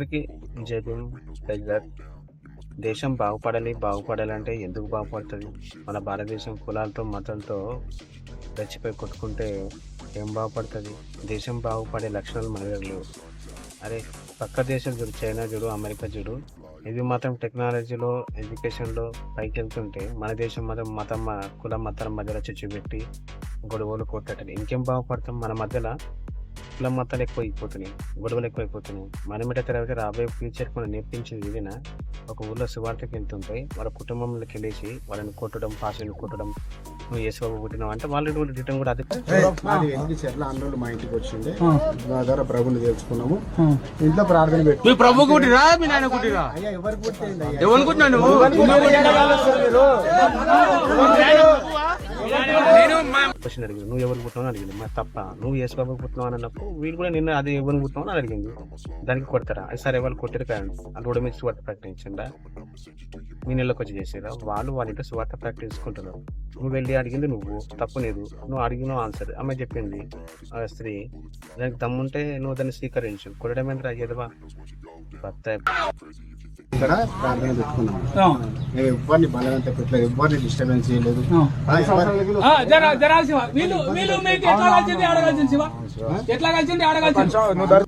అందరికీ జై భీమ్. దేశం బాగుపడాలంటే ఎందుకు బాగుపడుతుంది? మన భారతదేశం కులాలతో మతంతో రెచ్చిపోయి కొట్టుకుంటే ఏం బాగుపడుతుంది? దేశం బాగుపడే లక్షణాలు మన దగ్గర లేవు. అరే పక్క దేశం చూడు, చైనా చూడు, అమెరికా చూడు, ఇవి మాత్రం టెక్నాలజీలో ఎడ్యుకేషన్లో పైకి వెళ్తుంటే మన దేశం మాత్రం కుల మతాల మధ్యలో చిచ్చుపెట్టి గొడవలు కొట్టడం. ఇంకేం బాగుపడతాం? మన మధ్యలో కుల మతాలు ఎక్కువైపోతున్నాయి, గొడవలు ఎక్కువైపోతున్నాయి. మనమిట తర్వాత రాబోయే ఫ్యూచర్ మనం నేర్పించింది ఇదేనా? ఒక ఊళ్ళో సువార్తకి వెళ్తుంటాయి, వాళ్ళ కుటుంబంలోకి వెళ్ళేసి వాళ్ళని కొట్టడం, పాసుని కొట్టడం, నువ్వు యేసుబాబు పుట్టినావు అంటే వాళ్ళు రిటర్న్ కూడా అదే. అన్నోళ్ళు మా ఇంటికి వచ్చిండే, మా ద్వారా ప్రభుని తెలుసుకున్నాము. ఇంట్లో ప్రార్థన పెట్టి ప్రభు కుట్టిరా మీ నాయన కుట్టిరా? అయ్యా ఎవరు పుట్టింది? ఎవరు కుట్టినా నువ్వు? క్వశ్చన్ అడిగింది, నువ్వు ఎవరు పుట్టినావు అడిగింది. మరి తప్ప నువ్వు యేసుబాబు పుట్టినావు అని అన్నప్పుడు వీళ్ళు కూడా నిన్న అది ఎవరు పుట్టినావు అని అడిగింది. దానికి కొడతారా? అది సరే వాళ్ళు కొట్టారు కానీ వాళ్ళు కూడా మీకు స్వార్థ ప్రకటించిందా? మీ నెలలోకి వచ్చి చేసారా? వాళ్ళు వాళ్ళ ఇంట్లో స్వార్థ ప్రకటించుకుంటున్నారు. నువ్వు వెళ్ళి అడిగింది నువ్వు, తప్పు లేదు. నువ్వు అడిగిన ఆన్సర్ ఆమె చెప్పింది ఆ స్త్రీ. దానికి దమ్ముంటే నువ్వు దాన్ని స్వీకరించు. కొట్టడం ఏంటరా ఎదవా భర్త. ఇక్కడ ప్రార్థన పెట్టుకున్నాం. మేము ఎవరిని బలవంత పెట్టలేదు, ఎవరిని డిస్టర్బెన్స్ చేయలేదు. ఎట్లా కలిసింది అడగాల్సింది